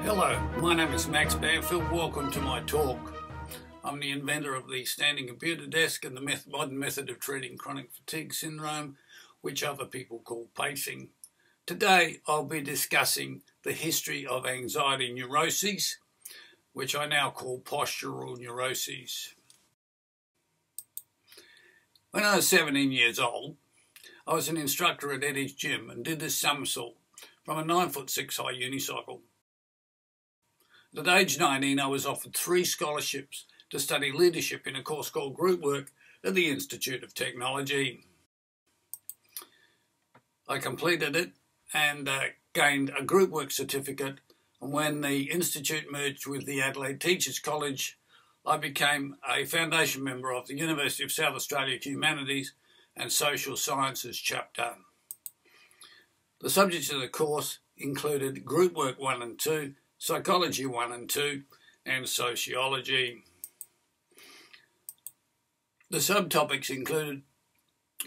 Hello, my name is Max Banfield. Welcome to my talk. I'm the inventor of the standing computer desk and the modern method of treating chronic fatigue syndrome, which other people call pacing. Today I'll be discussing the history of anxiety neuroses, which I now call postural neuroses. When I was 17 years old, I was an instructor at Eddie's gym and did this somersault from a 9'6" high unicycle. At age 19, I was offered 3 scholarships to study leadership in a course called Group Work at the Institute of Technology. I completed it and gained a Group Work certificate, and when the Institute merged with the Adelaide Teachers College, I became a foundation member of the University of South Australia Humanities and Social Sciences chapter. The subjects of the course included Group Work 1 and 2, Psychology 1 and 2, and Sociology. The subtopics included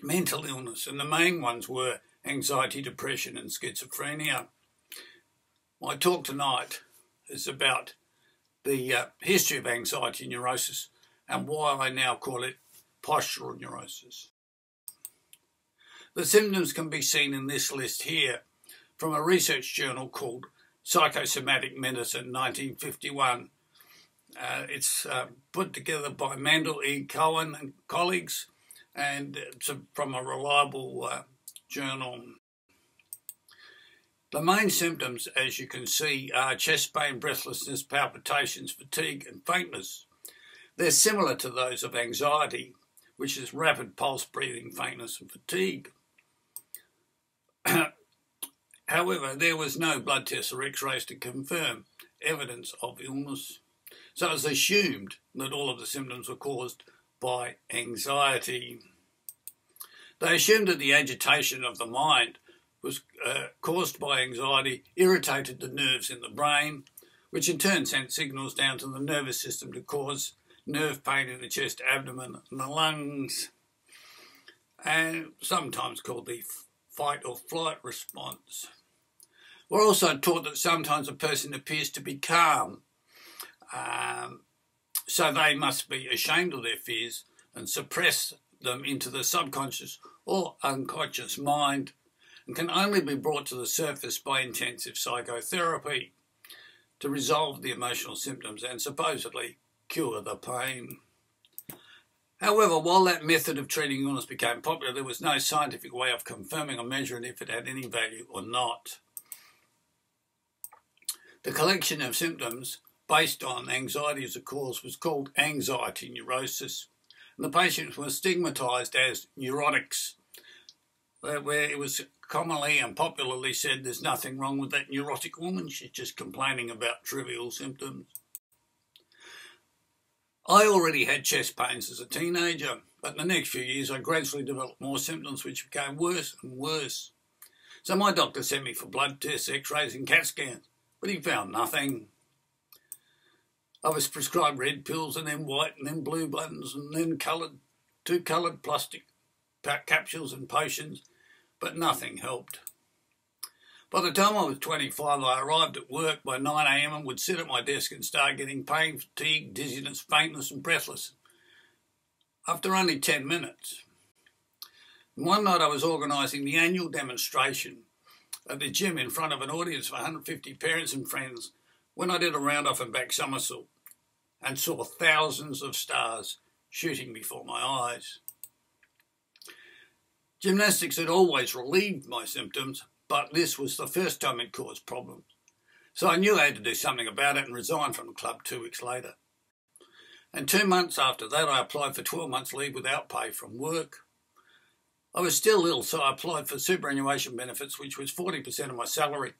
mental illness, and the main ones were anxiety, depression, and schizophrenia. My talk tonight is about the history of anxiety neurosis and why I now call it postural neurosis. The symptoms can be seen in this list here from a research journal called Psychosomatic Medicine 1951. It's put together by Mandel E. Cohen and colleagues, and it's from a reliable journal. The main symptoms, as you can see, are chest pain, breathlessness, palpitations, fatigue and faintness. They're similar to those of anxiety, which is rapid pulse, breathing, faintness and fatigue. However, there was no blood tests or x-rays to confirm evidence of illness, so it was assumed that all of the symptoms were caused by anxiety. They assumed that the agitation of the mind was caused by anxiety, irritated the nerves in the brain, which in turn sent signals down to the nervous system to cause nerve pain in the chest, abdomen and the lungs, and sometimes called the fight or flight response. We're also taught that sometimes a person appears to be calm, so they must be ashamed of their fears and suppress them into the subconscious or unconscious mind, and can only be brought to the surface by intensive psychotherapy to resolve the emotional symptoms and supposedly cure the pain. However, while that method of treating illness became popular, there was no scientific way of confirming or measuring if it had any value or not. The collection of symptoms based on anxiety as a cause was called anxiety neurosis, and the patients were stigmatised as neurotics, where it was commonly and popularly said there's nothing wrong with that neurotic woman, she's just complaining about trivial symptoms. I already had chest pains as a teenager, but in the next few years I gradually developed more symptoms which became worse and worse. So my doctor sent me for blood tests, x-rays and CAT scans, but he found nothing. I was prescribed red pills and then white and then blue buttons and then two coloured plastic capsules and potions, but nothing helped. By the time I was 25, I arrived at work by 9 a.m. and would sit at my desk and start getting pain, fatigue, dizziness, faintness and breathless after only 10 minutes. And one night I was organising the annual demonstration at the gym in front of an audience of 150 parents and friends when I did a round-off and back somersault and saw thousands of stars shooting before my eyes. Gymnastics had always relieved my symptoms, but this was the first time it caused problems. So I knew I had to do something about it and resigned from the club 2 weeks later. And 2 months after that, I applied for 12 months leave without pay from work. I was still ill, so I applied for superannuation benefits, which was 40% of my salary.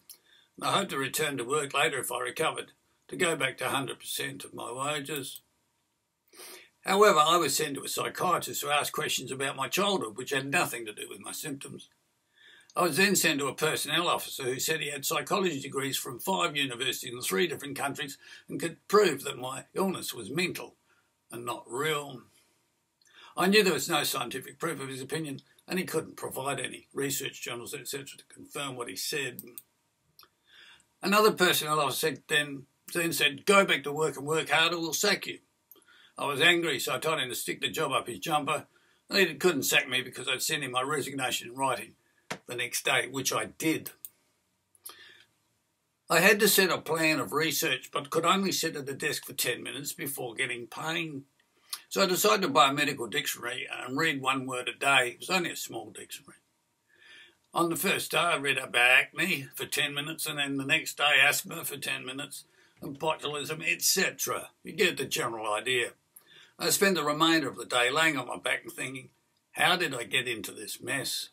And I hoped to return to work later if I recovered, to go back to 100% of my wages. However, I was sent to a psychiatrist who asked questions about my childhood, which had nothing to do with my symptoms. I was then sent to a personnel officer who said he had psychology degrees from 5 universities in 3 different countries and could prove that my illness was mental and not real. I knew there was no scientific proof of his opinion, and he couldn't provide any research journals, etc., to confirm what he said. Another personnel officer then said, "Go back to work and work harder, we'll sack you." I was angry, so I told him to stick the job up his jumper, and he couldn't sack me because I'd sent him my resignation in writing the next day, which I did. I had to set a plan of research, but could only sit at the desk for 10 minutes before getting pain. So I decided to buy a medical dictionary and read one word a day. It was only a small dictionary. On the first day, I read about acne for 10 minutes, and then the next day, asthma for 10 minutes, and botulism, etc. You get the general idea. I spent the remainder of the day laying on my back and thinking, how did I get into this mess?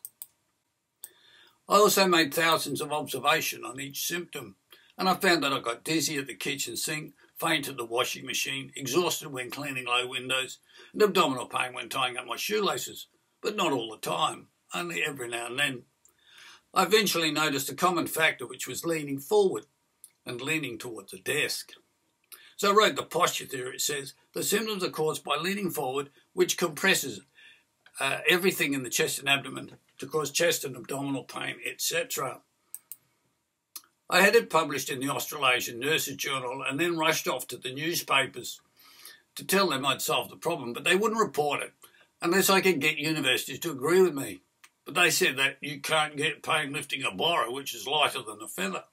I also made thousands of observations on each symptom, and I found that I got dizzy at the kitchen sink, faint at the washing machine, exhausted when cleaning low windows, and abdominal pain when tying up my shoelaces, but not all the time, only every now and then. I eventually noticed a common factor, which was leaning forward and leaning towards the desk. So I wrote the posture theory. It says the symptoms are caused by leaning forward, which compresses everything in the chest and abdomen to cause chest and abdominal pain, etc. I had it published in the Australasian Nurses Journal and then rushed off to the newspapers to tell them I'd solved the problem, but they wouldn't report it unless I could get universities to agree with me. But they said that you can't get pain lifting a biro, which is lighter than a feather.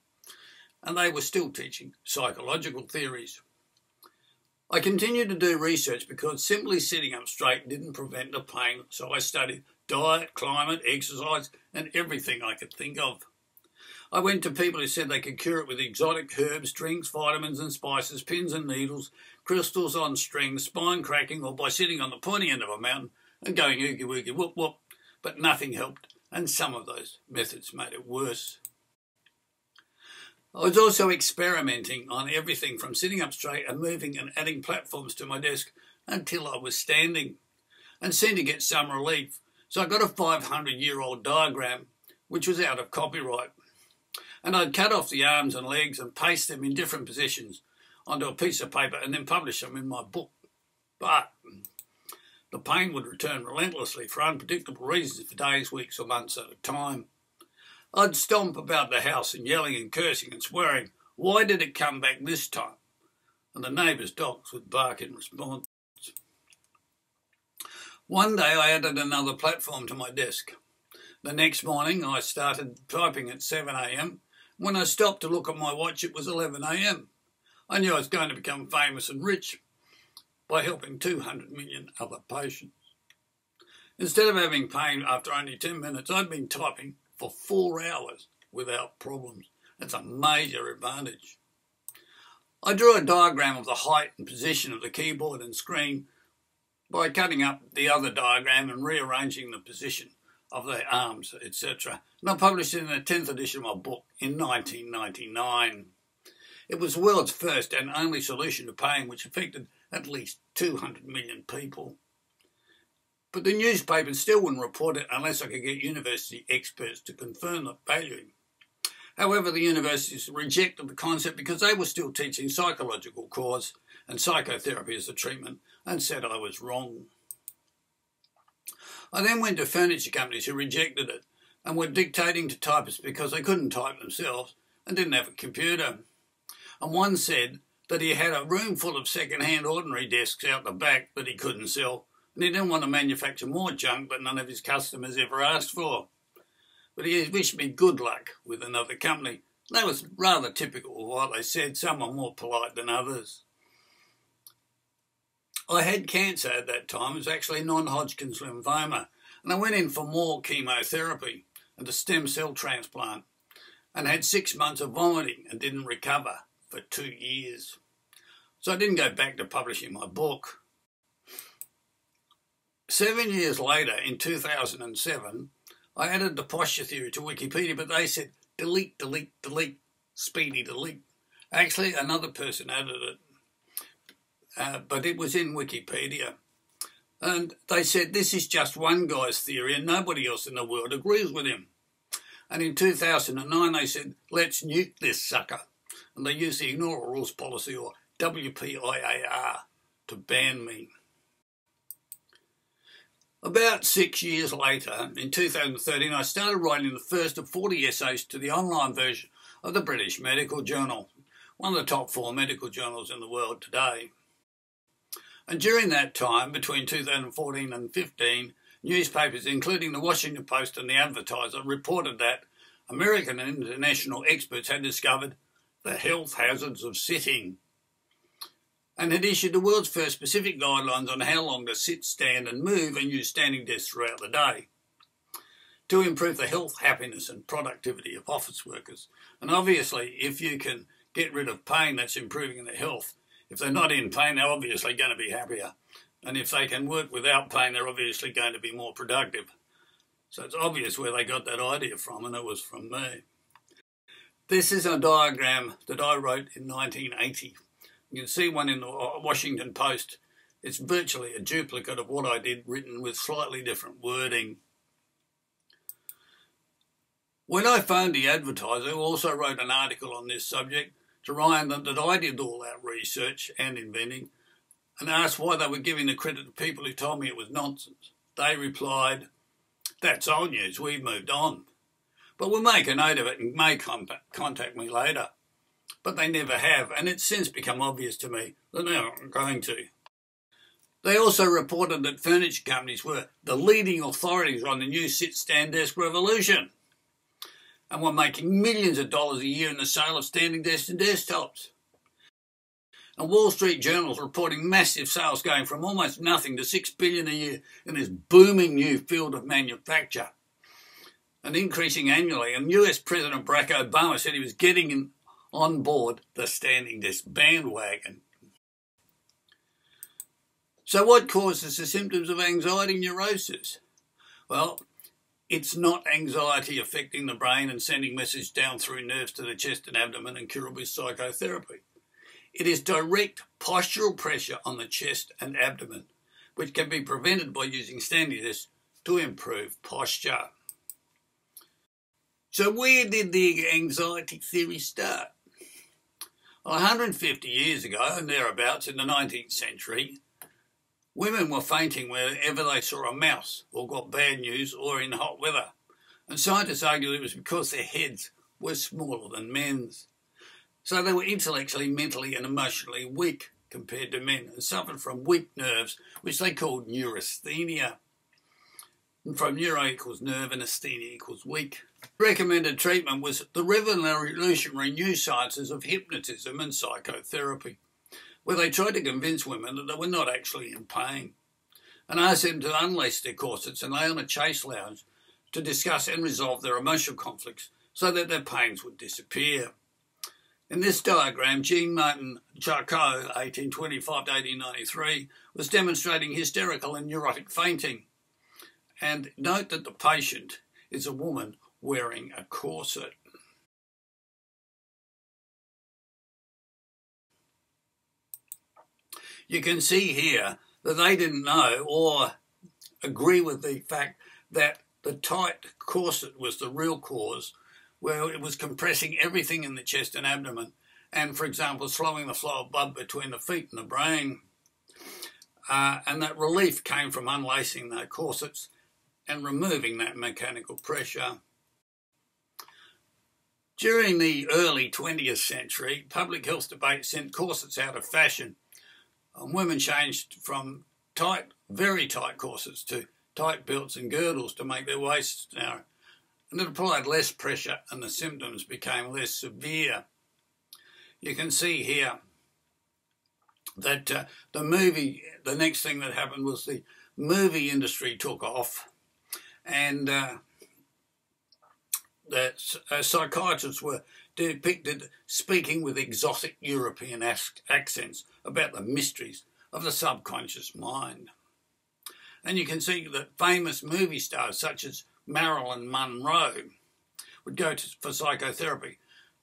And they were still teaching psychological theories. I continued to do research because simply sitting up straight didn't prevent the pain, so I studied diet, climate, exercise, and everything I could think of. I went to people who said they could cure it with exotic herbs, drinks, vitamins and spices, pins and needles, crystals on strings, spine cracking, or by sitting on the pointy end of a mountain and going oogie woogie whoop whoop, but nothing helped, and some of those methods made it worse. I was also experimenting on everything from sitting up straight and moving and adding platforms to my desk until I was standing, and seemed to get some relief. So I got a 500-year-old diagram, which was out of copyright. And I'd cut off the arms and legs and paste them in different positions onto a piece of paper and then publish them in my book. But the pain would return relentlessly for unpredictable reasons for days, weeks or months at a time. I'd stomp about the house and yelling and cursing and swearing, "Why did it come back this time?" And the neighbours' dogs would bark in response. One day I added another platform to my desk. The next morning I started typing at 7 a.m. When I stopped to look at my watch, it was 11 a.m. I knew I was going to become famous and rich by helping 200 million other patients. Instead of having pain after only 10 minutes, I'd been typing for 4 hours without problems. That's a major advantage. I drew a diagram of the height and position of the keyboard and screen by cutting up the other diagram and rearranging the position of the arms, etc. And I published it in the 10th edition of my book in 1999. It was the world's first and only solution to pain, which affected at least 200 million people. But the newspapers still wouldn't report it unless I could get university experts to confirm the value. However, the universities rejected the concept because they were still teaching psychological cause and psychotherapy as the treatment and said I was wrong. I then went to furniture companies who rejected it and were dictating to typists because they couldn't type themselves and didn't have a computer. And one said that he had a room full of second-hand ordinary desks out the back that he couldn't sell, and he didn't want to manufacture more junk that none of his customers ever asked for. But he wished me good luck with another company. That was rather typical of what they said. Some were more polite than others. I had cancer at that time. It was actually non-Hodgkin's lymphoma, and I went in for more chemotherapy and a stem cell transplant and had 6 months of vomiting and didn't recover for 2 years. So I didn't go back to publishing my book. 7 years later, in 2007, I added the posture theory to Wikipedia, but they said, delete, delete, delete, speedy delete. Actually, another person added it, but it was in Wikipedia. And they said, this is just one guy's theory and nobody else in the world agrees with him. And in 2009, they said, let's nuke this sucker. And they used the Ignore All Rules policy, or WPIAR, to ban me. About 6 years later, in 2013, I started writing the first of 40 essays to the online version of the British Medical Journal, one of the top 4 medical journals in the world today. And during that time, between 2014 and 15, newspapers, including the Washington Post and the Advertiser, reported that American and international experts had discovered the health hazards of sitting and had issued the world's first specific guidelines on how long to sit, stand and move and use standing desks throughout the day to improve the health, happiness and productivity of office workers. And obviously, if you can get rid of pain, that's improving their health. If they're not in pain, they're obviously going to be happier. And if they can work without pain, they're obviously going to be more productive. So it's obvious where they got that idea from, and it was from me. This is a diagram that I wrote in 1980. You can see one in the Washington Post. It's virtually a duplicate of what I did, written with slightly different wording. When I phoned the Advertiser, who also wrote an article on this subject, to remind them that I did all that research and inventing, and asked why they were giving the credit to people who told me it was nonsense, they replied, "That's old news, we've moved on. But we'll make a note of it and may contact me later." But they never have, and it's since become obvious to me that they're not going to. They also reported that furniture companies were the leading authorities on the new sit-stand desk revolution and were making millions of dollars a year in the sale of standing desks and desktops. And Wall Street journals reporting massive sales going from almost nothing to $6 billion a year in this booming new field of manufacture and increasing annually. And US President Barack Obama said he was getting on board the standing desk bandwagon. So what causes the symptoms of anxiety neurosis? Well, it's not anxiety affecting the brain and sending messages down through nerves to the chest and abdomen and curable with psychotherapy. It is direct postural pressure on the chest and abdomen, which can be prevented by using standing desks to improve posture. So where did the anxiety theory start? Well, 150 years ago and thereabouts in the 19th century, women were fainting wherever they saw a mouse or got bad news or in hot weather. And scientists argued it was because their heads were smaller than men's. So they were intellectually, mentally and emotionally weak compared to men and suffered from weak nerves, which they called neurasthenia. And from neuro equals nerve and asthenia equals weak. Recommended treatment was the revolutionary new sciences of hypnotism and psychotherapy, where they tried to convince women that they were not actually in pain and asked them to unlace their corsets and lay on a chase lounge to discuss and resolve their emotional conflicts so that their pains would disappear. In this diagram, Jean-Martin Charcot, 1825 to 1893, was demonstrating hysterical and neurotic fainting. And note that the patient is a woman wearing a corset. You can see here that they didn't know or agree with the fact that the tight corset was the real cause, where it was compressing everything in the chest and abdomen and, for example, slowing the flow of blood between the feet and the brain. And that relief came from unlacing the corsets and removing that mechanical pressure. During the early 20th century, public health debates sent corsets out of fashion. And women changed from tight, very tight corsets to tight belts and girdles to make their waists narrow. And it applied less pressure and the symptoms became less severe. You can see here that the next thing that happened was the movie industry took off, and that psychiatrists were depicted speaking with exotic European accents about the mysteries of the subconscious mind. And you can see that famous movie stars such as Marilyn Monroe would go for psychotherapy.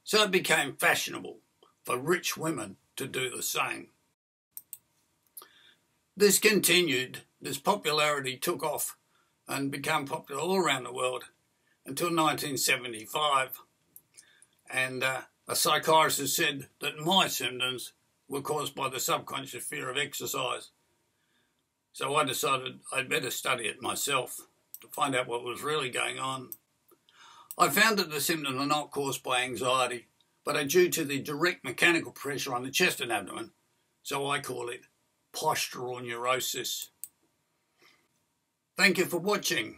So it became fashionable for rich women to do the same. This continued, this popularity took off and became popular all around the world until 1975. And a psychiatrist said that my symptoms were caused by the subconscious fear of exercise. So I decided I'd better study it myself to find out what was really going on. I found that the symptoms are not caused by anxiety, but are due to the direct mechanical pressure on the chest and abdomen, so I call it postural neurosis. Thank you for watching.